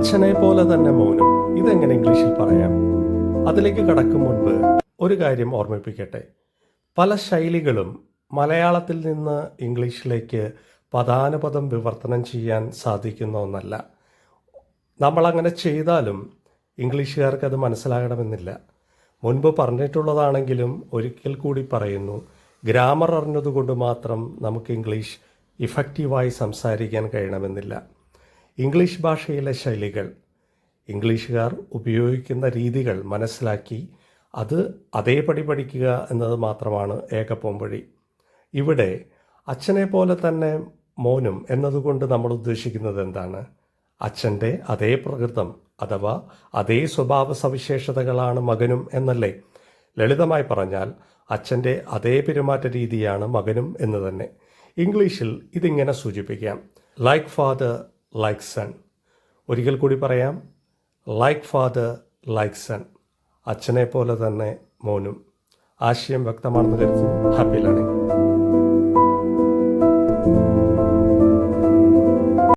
അച്ഛനെ പോലെ തന്നെ മൗനം. ഇതെങ്ങനെ ഇംഗ്ലീഷിൽ പറയാം? അതിലേക്ക് കടക്കും മുൻപ് ഒരു കാര്യം ഓർമ്മിപ്പിക്കട്ടെ. പല ശൈലികളും മലയാളത്തിൽ നിന്ന് ഇംഗ്ലീഷിലേക്ക് പദാനുപദം വിവർത്തനം ചെയ്യാൻ സാധിക്കുന്ന ഒന്നല്ല. നമ്മളങ്ങനെ ചെയ്താലും ഇംഗ്ലീഷുകാർക്ക് അത് മനസ്സിലാകണമെന്നില്ല. മുൻപ് പറഞ്ഞിട്ടുള്ളതാണെങ്കിലും ഒരിക്കൽ കൂടി പറയുന്നു, ഗ്രാമർ അറിഞ്ഞതുകൊണ്ട് മാത്രം നമുക്ക് ഇംഗ്ലീഷ് ഇഫക്റ്റീവായി സംസാരിക്കാൻ കഴിയണമെന്നില്ല. ഇംഗ്ലീഷ് ഭാഷയിലെ ശൈലികൾ, ഇംഗ്ലീഷുകാർ ഉപയോഗിക്കുന്ന രീതികൾ മനസ്സിലാക്കി അത് അതേപടി പഠിക്കുക എന്നത് മാത്രമാണ് ഏക പോംവഴി. ഇവിടെ അച്ഛനെ പോലെ തന്നെ മോനും എന്നതുകൊണ്ട് നമ്മൾ ഉദ്ദേശിക്കുന്നത് എന്താണ്? അച്ഛൻ്റെ അതേ പ്രകൃതം അഥവാ അതേ സ്വഭാവ സവിശേഷതകളാണ് മകനും എന്നല്ലേ? ലളിതമായി പറഞ്ഞാൽ അച്ഛൻ്റെ അതേ പെരുമാറ്റ രീതിയാണ് മകനും എന്ന് തന്നെ. ഇംഗ്ലീഷിൽ ഇതിങ്ങനെ സൂചിപ്പിക്കാം: ലൈക്ക് ഫാദർ ലൈക്ക് സൺ. ഒരിക്കൽ കൂടി പറയാം: ലൈക്ക് ഫാദർ ലൈക്ക് സൺ. അച്ഛനെ പോലെ തന്നെ മോനും. ആശയം വ്യക്തമാണെന്ന് കരുതുന്നു. Happy learning.